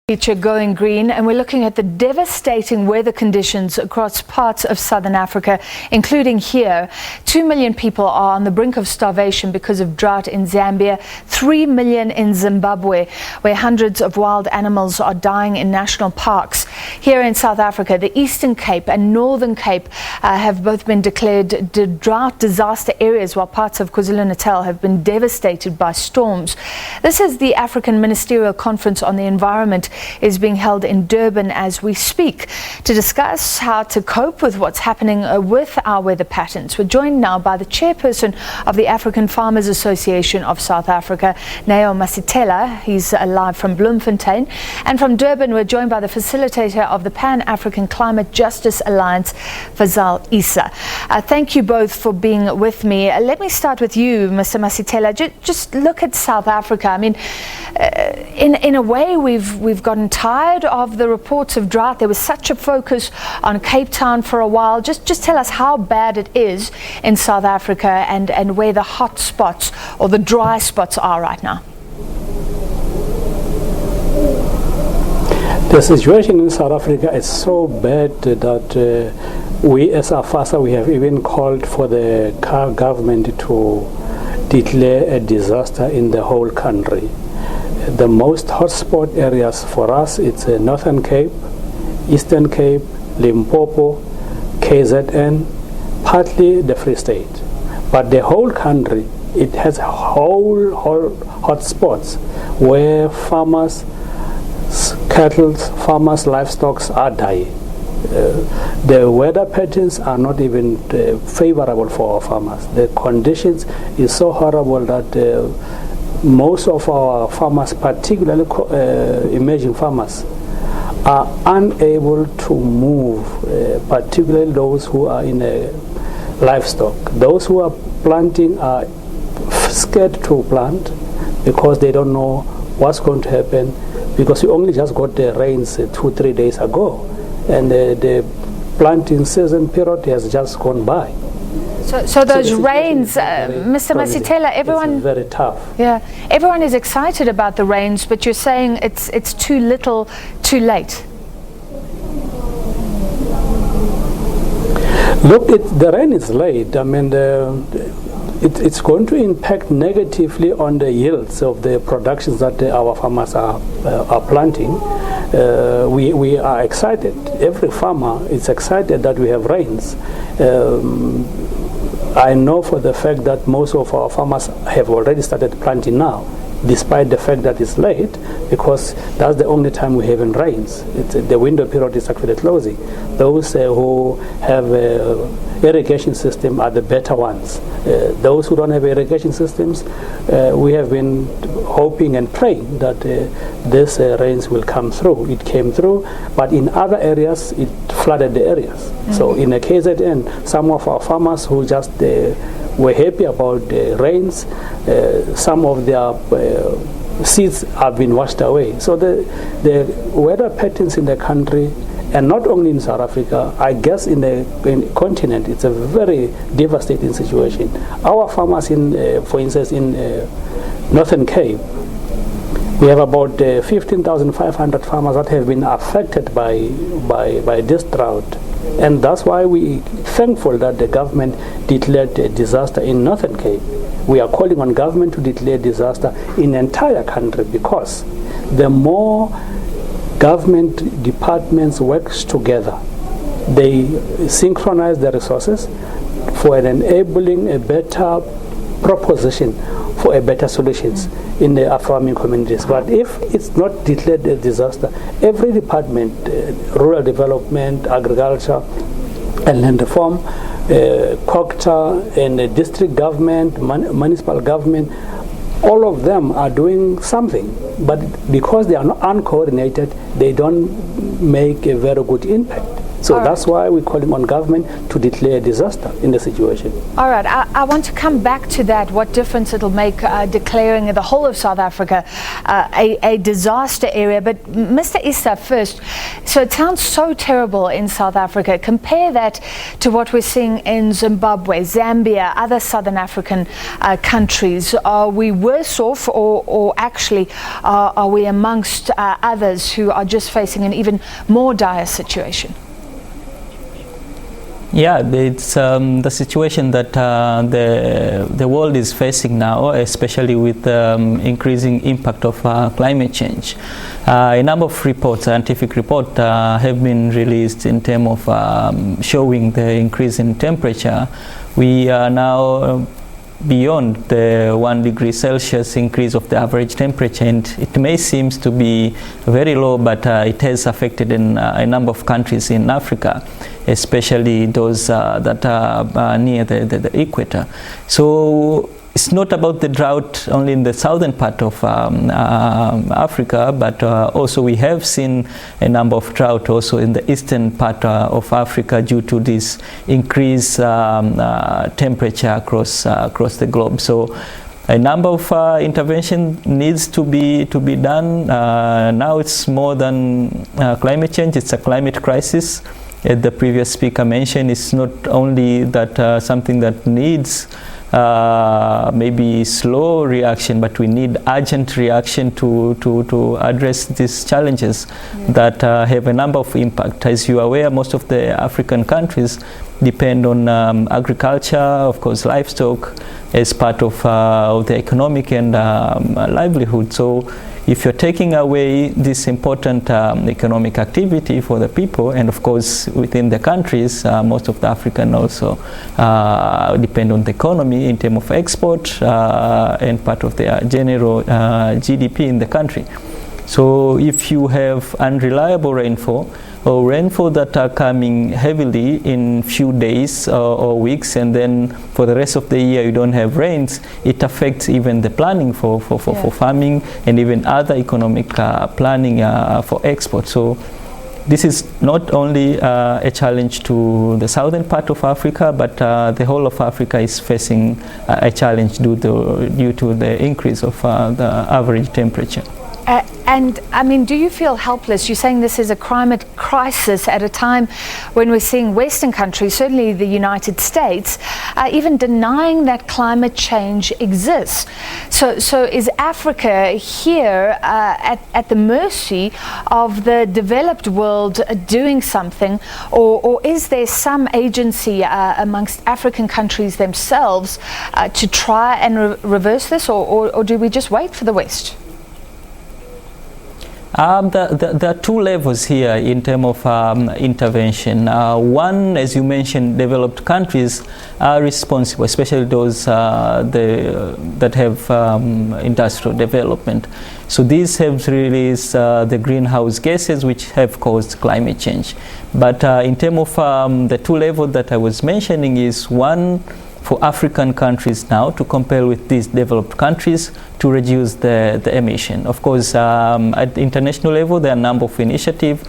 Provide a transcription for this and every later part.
Feature Going Green, and we're looking at the devastating weather conditions across parts of southern Africa, including here. 2 million people are on the brink of starvation because of drought in Zambia, 3 million in Zimbabwe, where hundreds of wild animals are dying in national parks. Here in South Africa, the Eastern Cape and Northern Cape have both been declared drought disaster areas, while parts of KwaZulu Natal have been devastated by storms. This is the African Ministerial Conference on the Environment is being held in Durban as we speak. To discuss how to cope with what's happening with our weather patterns, we're joined now by the Chairperson of the African Farmers Association of South Africa, Masithela. He's live from Bloemfontein. And from Durban, we're joined by the Facilitator of the Pan-African Climate Justice Alliance, Fazal Issa. Thank you both for being with me. Let me start with you, Mr. Masithela. Just look at South Africa. I mean, in a way, we've gotten tired of the reports of drought. There was such a focus on Cape Town for a while. Just tell us how bad it is in South Africa and where the hot spots or the dry spots are right now. The situation in South Africa is so bad that we as AFASA, we have even called for the government to declare a disaster in the whole country. The most hotspot areas for us, it's Northern Cape, Eastern Cape, Limpopo, KZN, partly the Free State. But the whole country, it has whole hotspots where farmers, cattle, farmers, livestock are dying. The weather patterns are not even favorable for our farmers. The conditions is so horrible that most of our farmers, particularly emerging farmers, are unable to move, particularly those who are in livestock. Those who are planting are scared to plant because they don't know what's going to happen, because we only just got the rains 2-3 days ago, and the planting season period has just gone by. So those rains, Mr. Masithela, everyone is very tough. Yeah, everyone is excited about the rains, but you're saying it's too little, too late. Look, the rain is late. I mean, it's going to impact negatively on the yields of the productions that our farmers are planting. We are excited. Every farmer is excited that we have rains. I know for the fact that most of our farmers have already started planting now, despite the fact that it's late, because that's the only time we have rains. The window period is actually closing. Those who have irrigation system are the better ones. Those who don't have irrigation systems, we have been hoping and praying that this rains will come through. It came through, but in other areas it flooded the areas. So in a KZN, some of our farmers who just were happy about the rains, some of their seeds have been washed away. So the weather patterns in the country, and not only in South Africa, I guess in the continent, it's a very devastating situation. Our farmers, for instance, in Northern Cape, we have about 15,500 farmers that have been affected by this drought. And that's why we're thankful that the government declared a disaster in Northern Cape. We are calling on government to declare disaster in the entire country, because the more government departments work together, they synchronize their resources for enabling a better proposition for a better solutions in the farming communities. But if it's not declared a disaster, every department, rural development, agriculture, and land reform, COCTA, and the district government, municipal government, all of them are doing something. But because they are not uncoordinated, they don't make a very good impact. So that's why we're calling on government to declare a disaster in the situation. All right, I want to come back to that, what difference it'll make declaring the whole of South Africa a disaster area. But Mr. Issa first, so it sounds so terrible in South Africa. Compare that to what we're seeing in Zimbabwe, Zambia, other Southern African countries. Are we worse off, or actually are we amongst others who are just facing an even more dire situation? Yeah, it's the situation that the world is facing now, especially with increasing impact of climate change. A number of reports, scientific reports, have been released in terms of showing the increase in temperature. We are now beyond the 1 degree Celsius increase of the average temperature, and it may seem to be very low, but it has affected in a number of countries in Africa, especially those that are near the equator. So it's not about the drought only in the southern part of Africa, but also we have seen a number of drought also in the eastern part of Africa due to this increased temperature across the globe. So a number of intervention needs to be done. Now it's more than climate change; it's a climate crisis. As the previous speaker mentioned, it's not only that something that needs maybe slow reaction, but we need urgent reaction to address these challenges that have a number of impact. As you are aware, most of the African countries depend on agriculture, of course livestock, as part of the economic and livelihood. So if you're taking away this important economic activity for the people, and of course within the countries, most of the African also depend on the economy in terms of export and part of their general GDP in the country. So if you have unreliable rainfall, or rainfall that are coming heavily in few days or weeks, and then for the rest of the year you don't have rains, it affects even the planning for farming and even other economic planning for export. So this is not only a challenge to the southern part of Africa, but the whole of Africa is facing a challenge due to the increase of the average temperature. And I mean, do you feel helpless? You're saying this is a climate crisis at a time when we're seeing Western countries, certainly the United States, even denying that climate change exists. So is Africa here at the mercy of the developed world doing something, or is there some agency amongst African countries themselves to try and reverse this, or do we just wait for the West? There are two levels here in terms of intervention. One, as you mentioned, developed countries are responsible, especially those that have industrial development. So these have released the greenhouse gases which have caused climate change. But in terms of the two levels that I was mentioning, is one for African countries now to compare with these developed countries to reduce the emission. Of course, at the international level, there are a number of initiatives.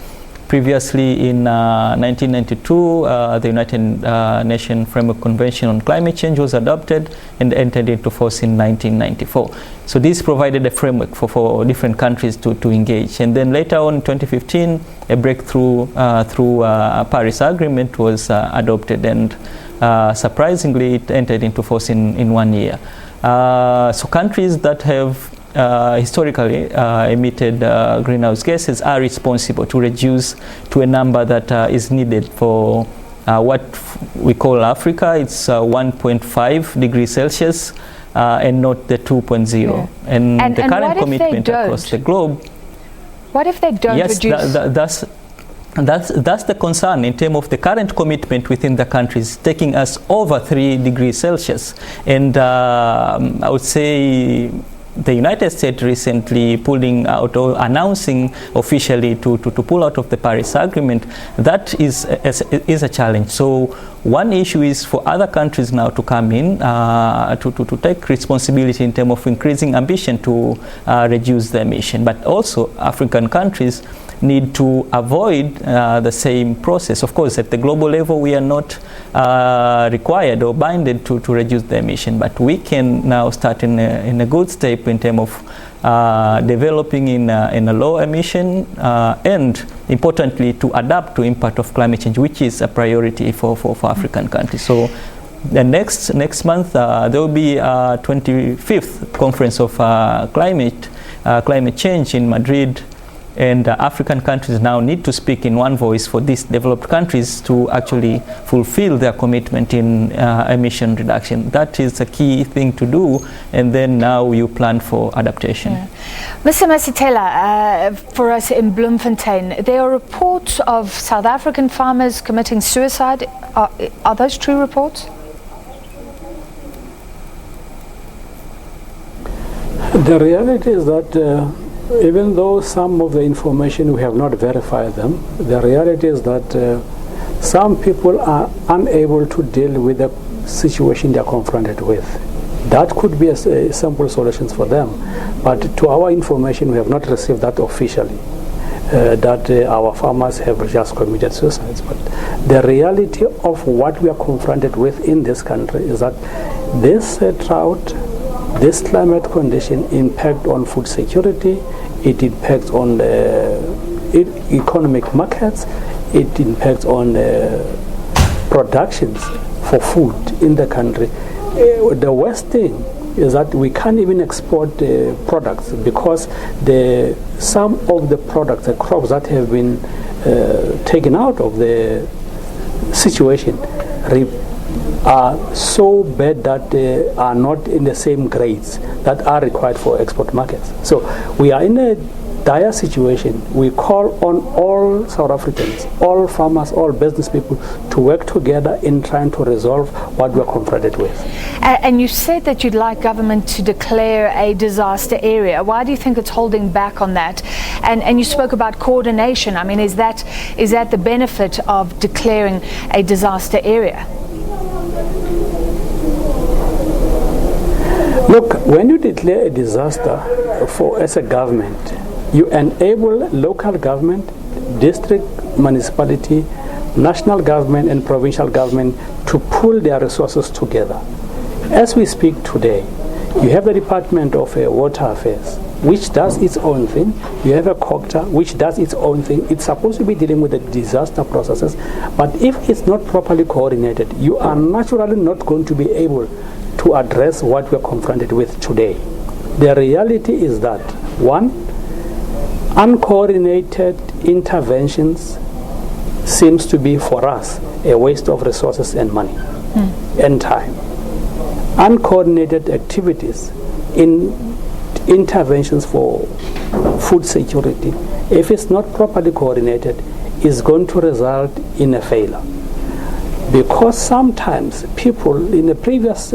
Previously, in 1992, the United Nations Framework Convention on Climate Change was adopted and entered into force in 1994. So this provided a framework for different countries to engage. And then later on, in 2015, a breakthrough through a Paris Agreement was adopted, and surprisingly, it entered into force in 1 year. So countries that have historically emitted greenhouse gases are responsible to reduce to a number that is needed for what we call Africa. It's 1.5 degrees Celsius and not the 2.0. Yeah. And the current commitment across the globe. What if they don't reduce? That's the concern in terms of the current commitment within the countries, taking us over 3 degrees Celsius. And I would say the United States recently pulling out or announcing officially to pull out of the Paris Agreement. That is a challenge. So one issue is for other countries now to come in to take responsibility in terms of increasing ambition to reduce the emission, but also African countries need to avoid the same process. Of course, at the global level, we are not required or binded to reduce the emission, but we can now start in a good step in terms of developing in a low emission and importantly to adapt to impact of climate change, which is a priority for African countries. So the next month there will be 25th conference of climate change in Madrid, and African countries now need to speak in one voice for these developed countries to actually fulfill their commitment in emission reduction. That is a key thing to do, and then now you plan for adaptation. Yeah. Mr. Masithela, for us in Bloemfontein, there are reports of South African farmers committing suicide. Are those true reports? The reality is that even though some of the information we have not verified them, the reality is that some people are unable to deal with the situation they are confronted with. That could be a simple solution for them, but to our information we have not received that officially, that our farmers have just committed suicides. But the reality of what we are confronted with in this country is that this drought, this climate condition impact on food security, it impacts on economic markets, it impacts on productions for food in the country. The worst thing is that we can't even export products because some of the products, the crops that have been taken out of the situation are so bad that they are not in the same grades that are required for export markets. So we are in a dire situation. We call on all South Africans, all farmers, all business people to work together in trying to resolve what we are confronted with. And you said that you'd like government to declare a disaster area. Why do you think it's holding back on that? And you spoke about coordination. I mean, is that the benefit of declaring a disaster area? Look, when you declare a disaster as a government, you enable local government, district, municipality, national government and provincial government to pool their resources together. As we speak today, you have the Department of Water Affairs, which does its own thing. You have a COCTA, which does its own thing. It's supposed to be dealing with the disaster processes, but if it's not properly coordinated, you are naturally not going to be able to address what we're confronted with today. The reality is that, one, uncoordinated interventions seems to be for us a waste of resources and money and time. Uncoordinated activities in interventions for food security, if it's not properly coordinated, is going to result in a failure. Because sometimes people in the previous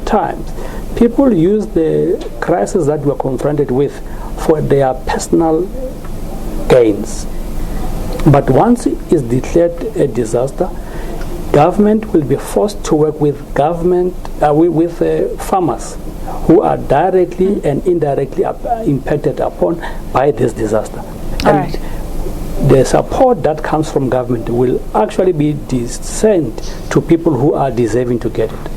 times, people use the crisis that we're confronted with for their personal gains. But once it is declared a disaster, government will be forced to work with farmers who are directly and indirectly impacted upon by this disaster. And the support that comes from government will actually be sent to people who are deserving to get it.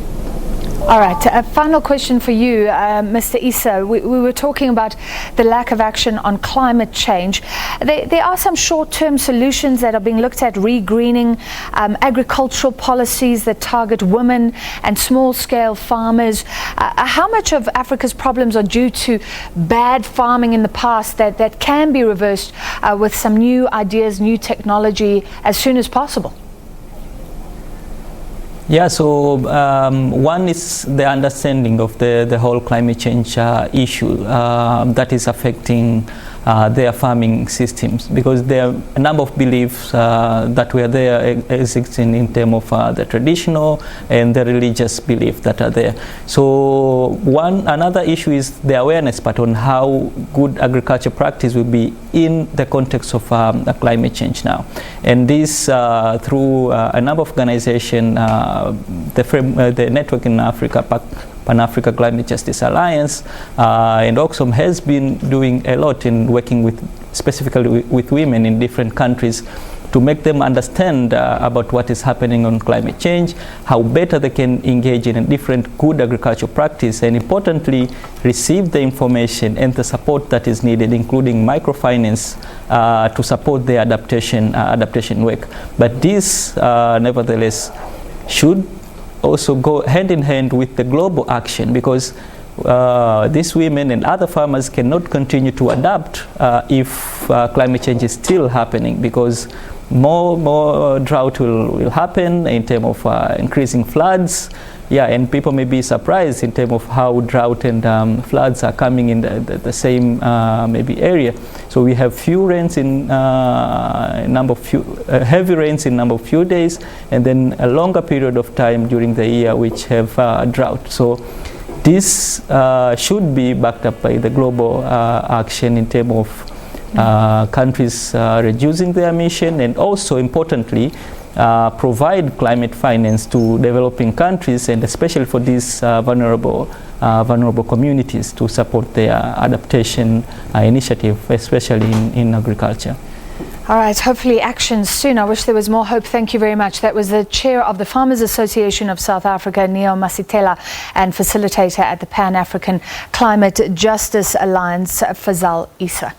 All right, a final question for you, Mr. Issa. We were talking about the lack of action on climate change. There are some short-term solutions that are being looked at: re-greening, agricultural policies that target women and small-scale farmers. How much of Africa's problems are due to bad farming in the past that can be reversed with some new ideas, new technology as soon as possible? Yeah, so one is the understanding of the whole climate change issue that is affecting their farming systems, because there are a number of beliefs that were there existing in terms of the traditional and the religious beliefs that are there. So another issue is the awareness part on how good agriculture practice will be in the context of climate change now. And this through a number of organizations, the Network in Africa, Pan-Africa Climate Justice Alliance, and Oxfam has been doing a lot in working with specifically with women in different countries, to make them understand about what is happening on climate change, how better they can engage in a different good agricultural practice, and importantly, receive the information and the support that is needed, including microfinance, to support their adaptation work. But this, nevertheless, should also go hand in hand with the global action, because these women and other farmers cannot continue to adapt if climate change is still happening, because more drought will happen in terms of increasing floods. Yeah, and people may be surprised in terms of how drought and floods are coming in the same maybe area. So we have few rains in heavy rains in number of few days, and then a longer period of time during the year which have drought. So this should be backed up by the global action in terms of countries reducing their emission, and also importantly provide climate finance to developing countries, and especially for these vulnerable communities, to support their adaptation initiative, especially in agriculture. All right, hopefully action soon. I wish there was more hope. Thank you very much. That was the chair of the Farmers Association of South Africa, Neo Masithela, and facilitator at the Pan-African Climate Justice Alliance, Fazal Issa.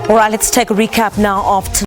All right, let's take a recap now of tonight.